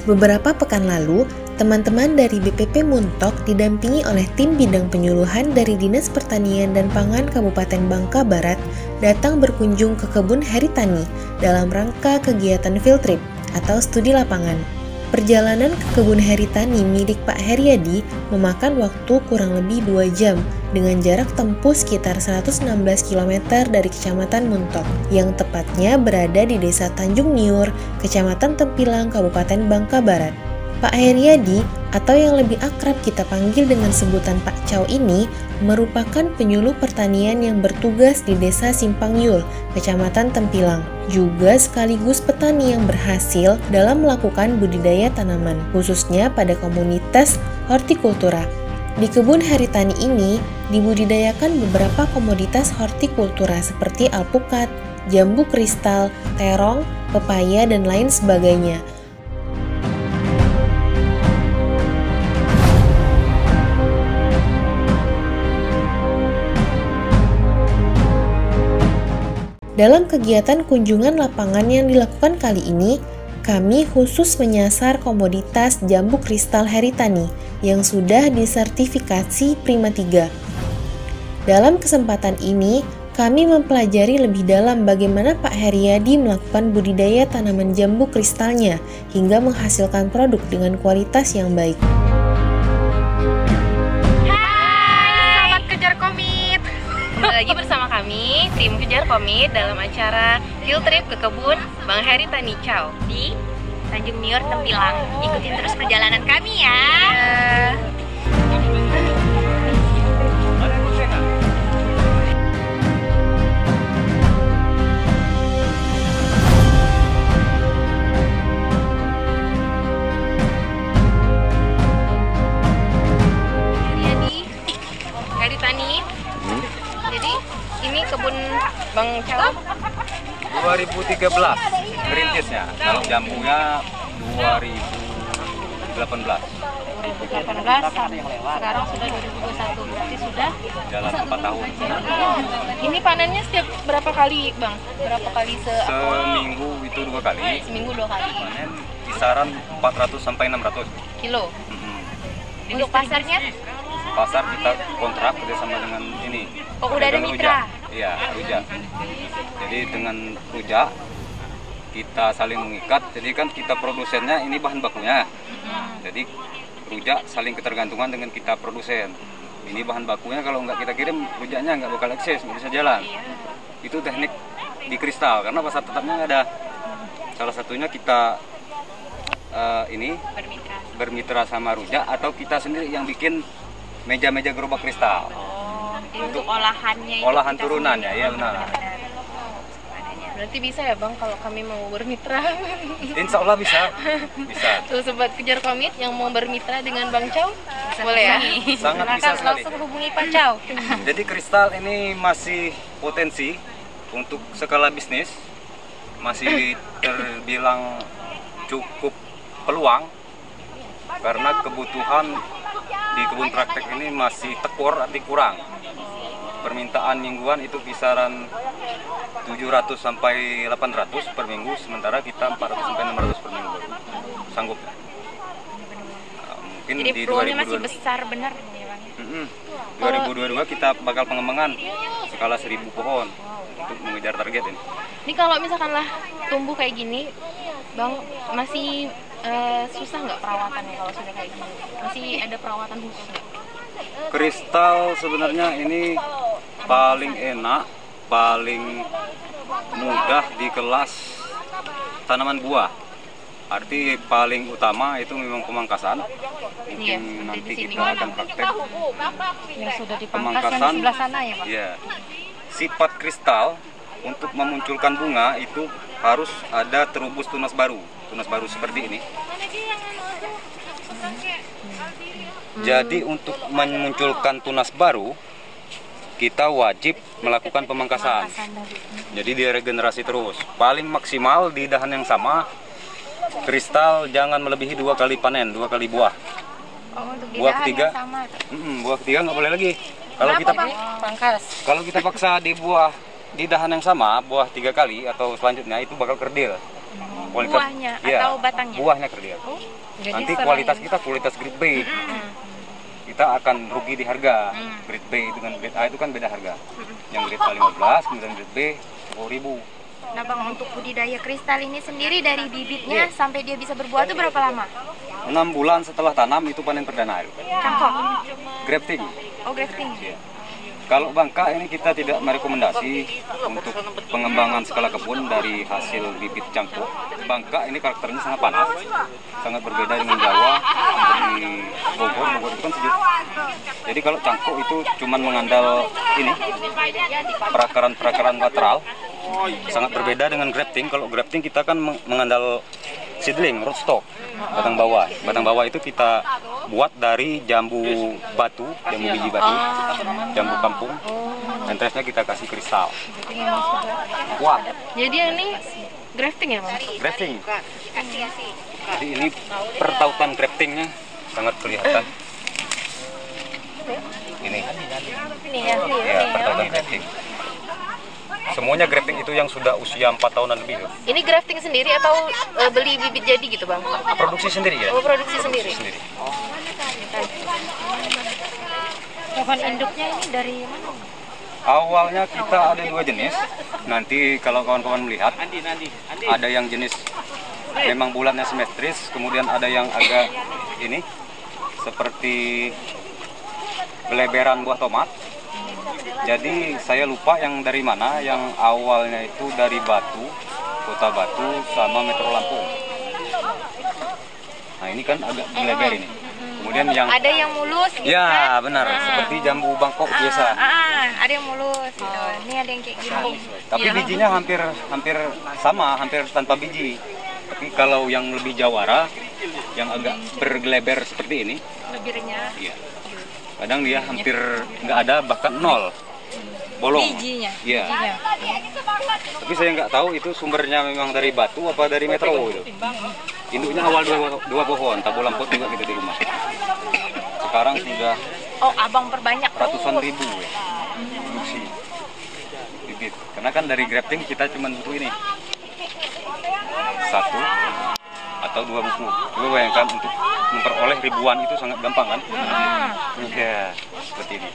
Beberapa pekan lalu, teman-teman dari BPP Muntok didampingi oleh tim bidang penyuluhan dari Dinas Pertanian dan Pangan Kabupaten Bangka Barat datang berkunjung ke kebun Haritani dalam rangka kegiatan field trip atau studi lapangan. Perjalanan ke kebun Haritani milik Pak Heriadi memakan waktu kurang lebih 2 jam dengan jarak tempuh sekitar 116 km dari Kecamatan Muntok yang tepatnya berada di Desa Tanjung Niur, Kecamatan Tempilang, Kabupaten Bangka Barat. Pak Heriadi atau yang lebih akrab kita panggil dengan sebutan Pak Chow ini merupakan penyuluh pertanian yang bertugas di Desa Simpang Yul, Kecamatan Tempilang, juga sekaligus petani yang berhasil dalam melakukan budidaya tanaman, khususnya pada komunitas hortikultura. Di kebun Haritani ini dibudidayakan beberapa komoditas hortikultura seperti alpukat, jambu kristal, terong, pepaya, dan lain sebagainya. Dalam kegiatan kunjungan lapangan yang dilakukan kali ini, kami khusus menyasar komoditas jambu kristal Haritani yang sudah disertifikasi Prima 3. Dalam kesempatan ini, kami mempelajari lebih dalam bagaimana Pak Heriadi melakukan budidaya tanaman jambu kristalnya hingga menghasilkan produk dengan kualitas yang baik. Kembali lagi bersama kami, tim Kejar Komit dalam acara field trip ke kebun Bang Haritani Chow di Tanjung Niur, Tempilang. Ikutin terus perjalanan kami ya. Haritani. Jadi ini kebun Bang Chow 2013 perintisnya, kalau jambunya 2018. Sekarang sudah 2021, berarti sudah Jalan 4 tahun. Ini panennya setiap berapa kali Bang? Berapa kali Seminggu itu 2 kali. Seminggu 2 kali. Panen kisaran 400 sampai 600 kilo. Untuk pasarnya? Pasar kita kontrak kerjasama dengan ini. Oh, udah ada mitra? Iya, Ruja. Jadi dengan Ruja kita saling mengikat. Jadi kan kita produsennya ini bahan bakunya. Jadi Ruja saling ketergantungan dengan kita produsen. Ini bahan bakunya kalau nggak kita kirim, Rujanya nggak bakal eksis, nggak bisa jalan. Itu teknik di kristal karena pasar tetapnya nggak ada. Salah satunya kita bermitra sama Ruja atau kita sendiri yang bikin meja-meja gerobak kristal. Untuk olahannya itu olahan turunannya, ya benar. Berarti bisa ya Bang kalau kami mau bermitra? Insya Allah bisa. Bisa. Tuh sobat Kejar Komit yang mau bermitra dengan Bang Chow, boleh ya? Sangat bisa sekali. Langsung hubungi Pak Chow. Jadi kristal ini masih potensi untuk skala bisnis, masih terbilang cukup peluang karena kebutuhan di kebun praktek ini masih tekor, arti kurang. Permintaan mingguan itu kisaran 700 sampai 800 per minggu, sementara kita 400 sampai 600 per minggu. Sanggup. Mungkin jadi di peluangnya masih besar benar ya Bang. 2022 kita bakal pengembangan skala 1000 pohon untuk mengejar target ini. Ini kalau misalkan lah tumbuh kayak gini, Bang, masih susah nggak perawatannya kalau sudah kayak gini? Masih ada perawatan khusus nggak? Kristal sebenarnya ini paling enak, paling mudah di kelas tanaman buah. Arti paling utama itu memang pemangkasan. Mungkin nanti kita akan praktek yang sudah dipangkas pemangkasan yang sebelah sana ya Pak? Ya. Sifat kristal untuk memunculkan bunga itu harus ada terubus tunas baru seperti ini. Jadi untuk memunculkan tunas baru kita wajib melakukan pemangkasan. Jadi diregenerasi terus. Paling maksimal di dahan yang sama kristal jangan melebihi 2 kali panen, 2 kali buah. Buah ketiga, buah ketiga nggak boleh lagi. Kalau kita paksa di dahan yang sama, buah 3 kali atau selanjutnya itu bakal kerdil. buahnya ya, atau batangnya? Buahnya clear. Nanti kualitas kita kualitas grade B. Kita akan rugi di harga. Grade B dengan grade A itu kan beda harga. Yang grade A 15, kemudian grade B 10.000. Nah Bang, untuk budidaya kristal ini sendiri dari bibitnya sampai dia bisa berbuah itu berapa lama? 6 bulan setelah tanam itu panen perdana. Cangkok? Grafting. Oh, grafting. Ya. Kalau bangka ini kita tidak merekomendasi untuk pengembangan skala kebun dari hasil bibit cangkok. Bangka ini karakternya sangat panas, sangat berbeda dengan Jawa. Di Bogor itu kan sejuk. Jadi kalau cangkok itu cuman mengandal ini perakaran lateral, sangat berbeda dengan grafting. Kalau grafting kita kan mengandal seedling, rootstock, batang bawah. Batang bawah itu kita buat dari jambu batu, jambu biji batu, jambu kampung. Entresnya kita kasih kristal. Wah. Jadi ini grafting ya, Bang? Grafting. Jadi ini pertautan graftingnya sangat kelihatan. Ini ya. Ya, pertautan grafting. Semuanya grafting itu yang sudah usia 4 tahunan lebih. Ini grafting sendiri atau beli bibit jadi gitu, Bang? Produksi sendiri ya? Oh, produksi sendiri. Pohon induknya ini dari mana? Awalnya kita ada 2 jenis. Nanti kalau kawan-kawan melihat, ada yang jenis memang bulatnya simetris, kemudian ada yang agak ini seperti beleberan buah tomat. Jadi saya lupa yang dari mana, yang awalnya itu dari Batu, Kota Batu sama Metro Lampung. Nah ini kan agak beleber ini. Kemudian yang ada yang mulus gitu. Ya benar, seperti jambu Bangkok biasa. Ada yang mulus gitu. Ini ada yang kayak gini. Tapi bijinya hampir sama, hampir tanpa biji. Tapi kalau yang lebih jawara, yang agak bergeleber seperti ini, lebirnya. Iya. Kadang dia hampir nggak ada, bahkan 0. Bolong. Bijinya. Iya. Tapi saya nggak tahu itu sumbernya memang dari Batu apa dari Metro itu. Induknya awal dua pohon, tabu lampot juga gitu di rumah. Sekarang sudah abang perbanyak ratusan ribu ya. Produksi bibit. Karena kan dari grafting kita cuma butuh ini 1 atau 2 buku. Coba bayangkan untuk memperoleh ribuan itu sangat gampang kan? Iya, seperti ini.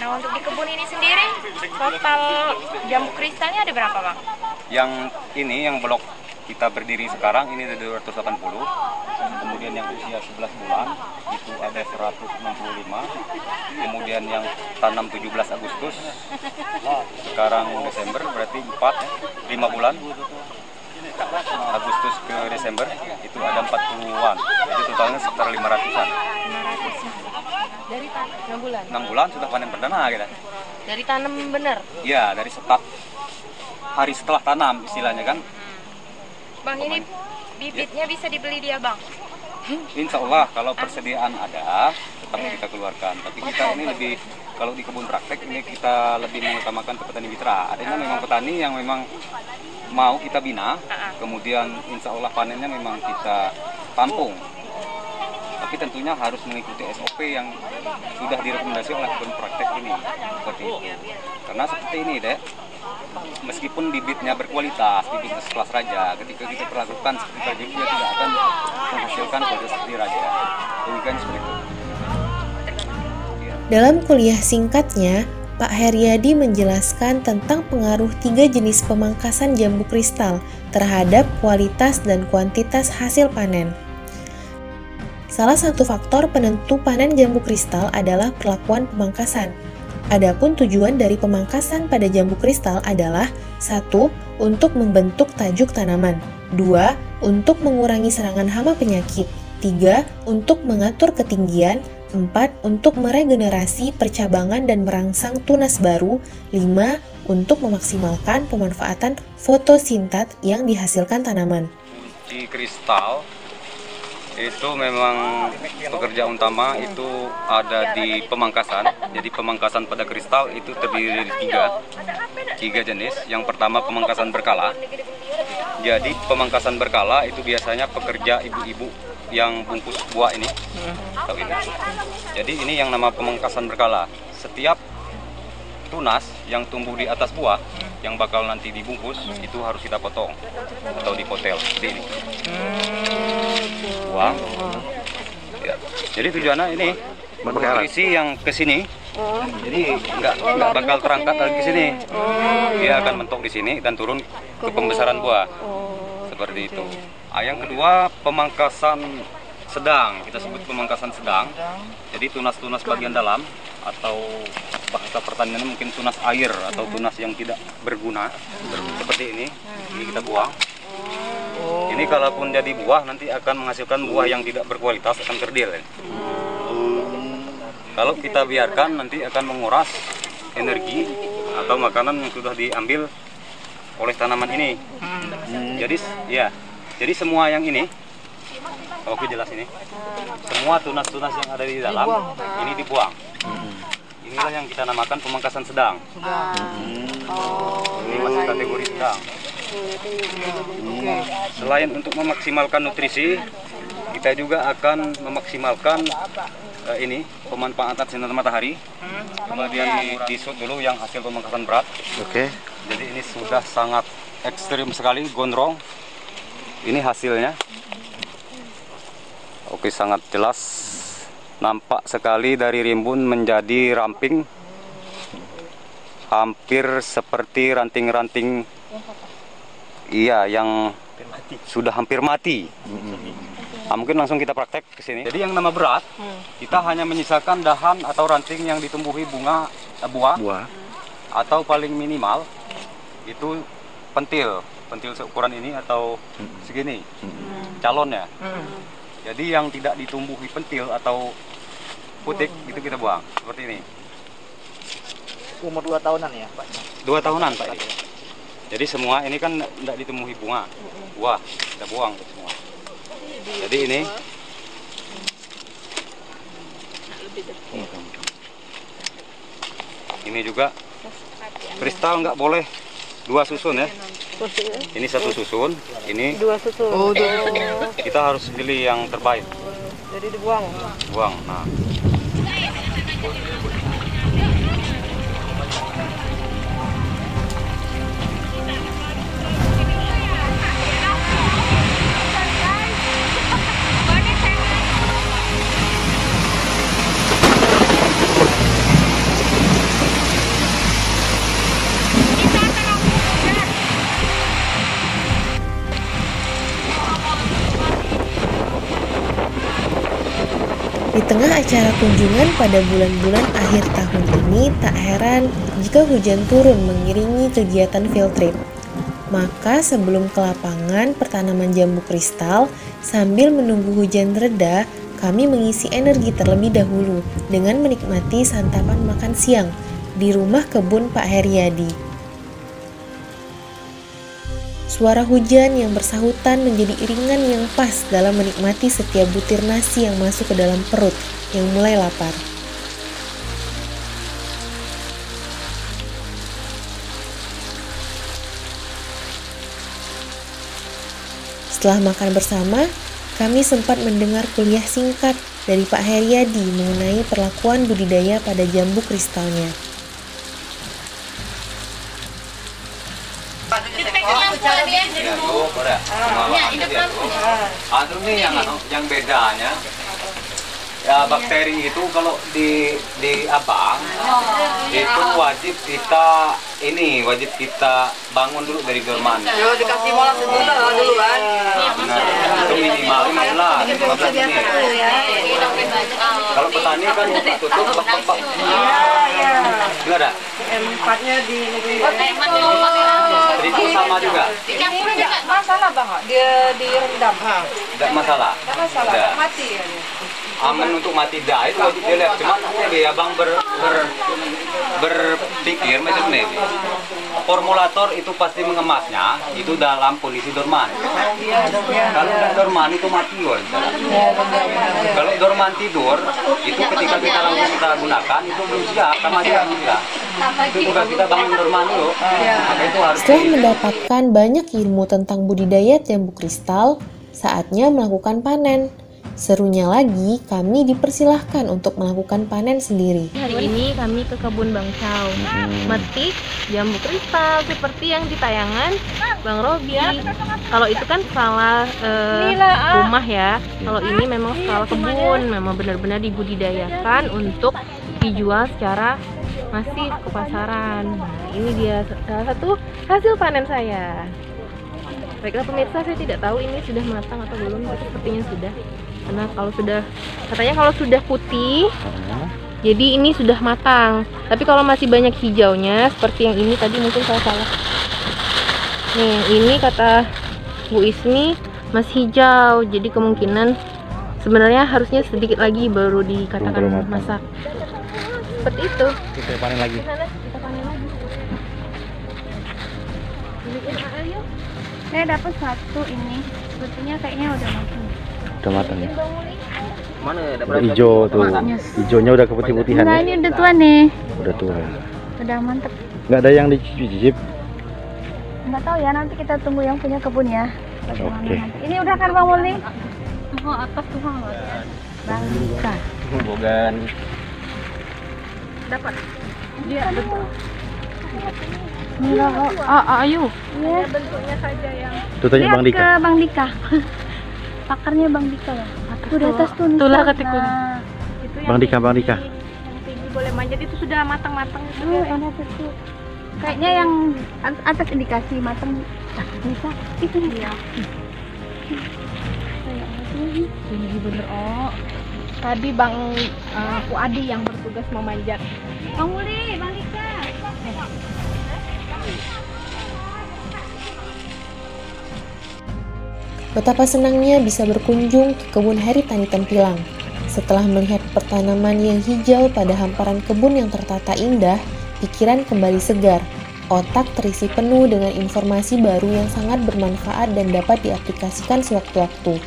Nah untuk di kebun ini sendiri total jambu kristalnya ada berapa, Bang? Yang ini yang blok kita berdiri sekarang ini ada 280. Kemudian yang usia 11 bulan itu ada 165. Kemudian yang tanam 17 Agustus sekarang Desember berarti 5 bulan. Agustus ke Desember itu ada 40-an. Jadi totalnya sekitar 500-an. Dari 6 bulan? 6 bulan sudah panen perdana kita. Dari tanam bener? Iya, dari start hari setelah tanam istilahnya kan. Bang, ini bibitnya bisa dibeli dia, Bang? Insya Allah kalau persediaan ada tetap kita keluarkan. Tapi kita ini lebih, kalau di kebun praktek ini kita lebih mengutamakan ke petani mitra. Adanya memang petani yang memang mau kita bina, kemudian insya Allah panennya memang kita tampung. Tapi tentunya harus mengikuti SOP yang sudah direkomendasi oleh kebun praktek ini. Seperti itu. Karena seperti ini, Dek. Meskipun bibitnya berkualitas, bibitnya sekelas raja, ketika kita perlakukan seperti tadi, dia tidak akan menghasilkan kualitas seperti raja. Demikian seperti itu. Dalam kuliah singkatnya, Pak Heriadi menjelaskan tentang pengaruh 3 jenis pemangkasan jambu kristal terhadap kualitas dan kuantitas hasil panen. Salah satu faktor penentu panen jambu kristal adalah perlakuan pemangkasan. Adapun tujuan dari pemangkasan pada jambu kristal adalah 1. Untuk membentuk tajuk tanaman, 2. Untuk mengurangi serangan hama penyakit, 3. Untuk mengatur ketinggian, 4. Untuk meregenerasi percabangan dan merangsang tunas baru, 5. Untuk memaksimalkan pemanfaatan fotosintat yang dihasilkan tanaman. Di kristal itu memang pekerjaan utama itu ada di pemangkasan. Jadi pemangkasan pada kristal itu terdiri dari 3 jenis. Yang pertama pemangkasan berkala. Jadi pemangkasan berkala itu biasanya pekerja ibu-ibu yang bungkus buah ini. Tahu ini. Jadi ini yang nama pemangkasan berkala. Setiap tunas yang tumbuh di atas buah yang bakal nanti dibungkus itu harus kita potong atau dipotel seperti ini. Buang. Ya. Jadi tujuannya ini nutrisi yang ke sini. Jadi nggak bakal terangkat lagi ke sini. Dia akan mentok di sini dan turun ke pembesaran buah. Seperti itu. Yang kedua, pemangkasan sedang. Kita sebut pemangkasan sedang. Jadi tunas-tunas bagian dalam atau bahasa pertanian mungkin tunas air atau tunas yang tidak berguna seperti ini kita buang. Ini kalaupun jadi buah nanti akan menghasilkan buah yang tidak berkualitas, akan kerdil. Kalau kita biarkan nanti akan menguras energi atau makanan yang sudah diambil oleh tanaman ini. Jadi semua yang ini, oke jelas ini, semua tunas-tunas yang ada di dalam ini dibuang. Inilah yang kita namakan pemangkasan sedang. Ini masih kategori sedang. Selain untuk memaksimalkan nutrisi, kita juga akan memaksimalkan ini pemanfaatan sinar matahari. Kemudian disut dulu yang hasil pemangkasan berat. Jadi ini sudah sangat ekstrim sekali, gondrong. Ini hasilnya. Oke, sangat jelas. Nampak sekali dari rimbun menjadi ramping. Hampir seperti ranting-ranting yang sudah hampir mati. Mungkin langsung kita praktek ke sini. Jadi yang nama berat, kita hanya menyisakan dahan atau ranting yang ditumbuhi buah atau paling minimal itu pentil seukuran ini atau segini calonnya. Jadi yang tidak ditumbuhi pentil atau putik itu kita buang seperti ini. Umur 2 tahunan ya Pak? 2 tahunan Pak ini. Jadi semua ini kan tidak ditumbuhi buah kita buang semua. Jadi ini juga kristal nggak boleh 2 susun ya. Ini 1 susun, ini 2 susun. Kita harus pilih yang terbaik. Jadi dibuang. Buang. Nah. Di tengah acara kunjungan pada bulan-bulan akhir tahun ini, tak heran jika hujan turun mengiringi kegiatan field trip. Maka sebelum ke lapangan pertanaman jambu kristal, sambil menunggu hujan reda, kami mengisi energi terlebih dahulu dengan menikmati santapan makan siang di rumah kebun Pak Heriadi. Suara hujan yang bersahutan menjadi iringan yang pas dalam menikmati setiap butir nasi yang masuk ke dalam perut yang mulai lapar. Setelah makan bersama, kami sempat mendengar kuliah singkat dari Pak Heriadi mengenai perlakuan budidaya pada jambu kristalnya. Yang bedanya ya bakteri itu kalau di abang itu wajib kita bangun dulu dari dorman. Dikasih mola sebentar dulu kan. Benar. Itu minimal 15 menit. Kalau petani kan buka tutup bak. Iya. Enggak ada. Empatnya di Itu sama juga. Enggak masalah Bang, dia direndam. Enggak masalah. Enggak masalah, enggak mati ya. Aman untuk mati dah itu wajib dilihat. Cuman dia abang berpikir macam ini. Formulator itu pasti mengemasnya itu dalam kondisi dorman. Kalau tidak dorman itu mati loh. Kalau dorman tidur itu ketika kita langsung kita gunakan itu belum siap sama dia enggak. Itu juga kita bangun dorman dulu. Maka itu harus. Setelah mendapatkan banyak ilmu tentang budidaya jambu kristal, saatnya melakukan panen. Serunya lagi, kami dipersilahkan untuk melakukan panen sendiri. Hari ini kami ke kebun Bang Chow, metik jambu kristal seperti yang di tayangan Bang Robi. Kalau itu kan skala rumah ya, kalau ini memang skala kebun, memang benar-benar dibudidayakan untuk dijual secara masif ke pasaran. Nah, ini dia salah satu hasil panen saya. Baiklah pemirsa, saya tidak tahu ini sudah matang atau belum, tapi sepertinya sudah. Karena katanya kalau sudah putih, jadi ini sudah matang. Tapi kalau masih banyak hijaunya, seperti yang ini tadi mungkin saya salah. Nih, yang ini kata Bu Ismi masih hijau, jadi kemungkinan sebenarnya harusnya sedikit lagi baru dikatakan masak. Seperti itu. Kita panen lagi. Kita panen lagi. Saya dapat satu ini, sepertinya kayaknya udah matang. Udah matang ya. Mana Udah hijau tuh. Hijaunya udah keputih-putihan Nah, ya. ini udah tua nih. Udah tua. Udah mantep. Nggak ada yang dicicip. Nggak tahu ya, nanti kita tunggu yang punya kebun ya. Bagaimana Oke. nanti. Ini udah kan Bang Muli? Oh, atas tuh Bang. Bang Dika. Bogan. Dapat. Dia betul. Mila, ayo. Ya. Bentuknya saja yang. Tuh tanya Lihat Bang Dika. ke Bang Dika. Pakarnya Bang Dika ya. Tuh di atas tuh. Itulah ketikun. Nah, Itu Bang Dika, Bang Dika. Yang tinggi boleh manjat itu sudah matang-matang itu. enak itu. Kayaknya yang atas indikasi matang. Bisa. Itu dia. Tinggi bener, oh. Tadi Bang Adi yang bertugas memanjat. Bang Muli, Bang Dika. Betapa senangnya bisa berkunjung ke kebun Haritani Tempilang. Setelah melihat pertanaman yang hijau pada hamparan kebun yang tertata indah, pikiran kembali segar. Otak terisi penuh dengan informasi baru yang sangat bermanfaat dan dapat diaplikasikan sewaktu-waktu.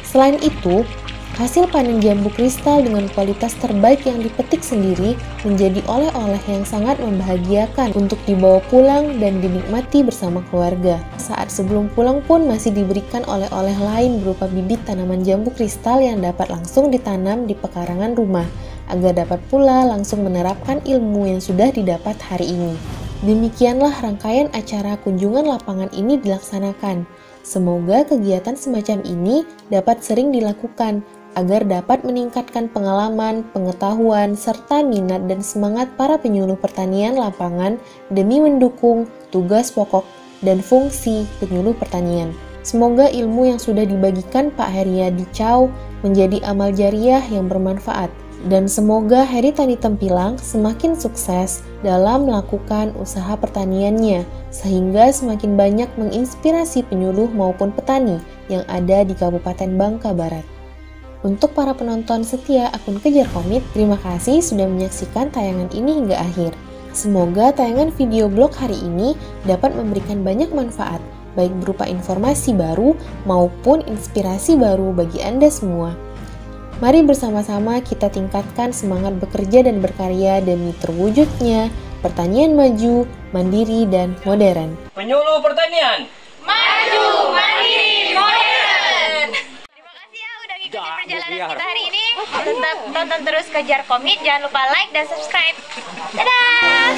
Selain itu, hasil panen jambu kristal dengan kualitas terbaik yang dipetik sendiri menjadi oleh-oleh yang sangat membahagiakan untuk dibawa pulang dan dinikmati bersama keluarga. Saat sebelum pulang pun masih diberikan oleh-oleh lain berupa bibit tanaman jambu kristal yang dapat langsung ditanam di pekarangan rumah, agar dapat pula langsung menerapkan ilmu yang sudah didapat hari ini. Demikianlah rangkaian acara kunjungan lapangan ini dilaksanakan. Semoga kegiatan semacam ini dapat sering dilakukan, agar dapat meningkatkan pengalaman, pengetahuan, serta minat dan semangat para penyuluh pertanian lapangan demi mendukung tugas pokok dan fungsi penyuluh pertanian. Semoga ilmu yang sudah dibagikan Pak Heriadi Chow menjadi amal jariah yang bermanfaat, dan semoga Haritani Tempilang semakin sukses dalam melakukan usaha pertaniannya, sehingga semakin banyak menginspirasi penyuluh maupun petani yang ada di Kabupaten Bangka Barat. Untuk para penonton setia akun Kejar Komit, terima kasih sudah menyaksikan tayangan ini hingga akhir. Semoga tayangan video blog hari ini dapat memberikan banyak manfaat, baik berupa informasi baru maupun inspirasi baru bagi Anda semua. Mari bersama-sama kita tingkatkan semangat bekerja dan berkarya demi terwujudnya pertanian maju, mandiri, dan modern. Penyuluh pertanian. Maju, mandiri, modern. Terima kasih ya udah ngikutin perjalanan kita hari ini. Tetap tonton terus Kejar Komit. Jangan lupa like dan subscribe. Dadah.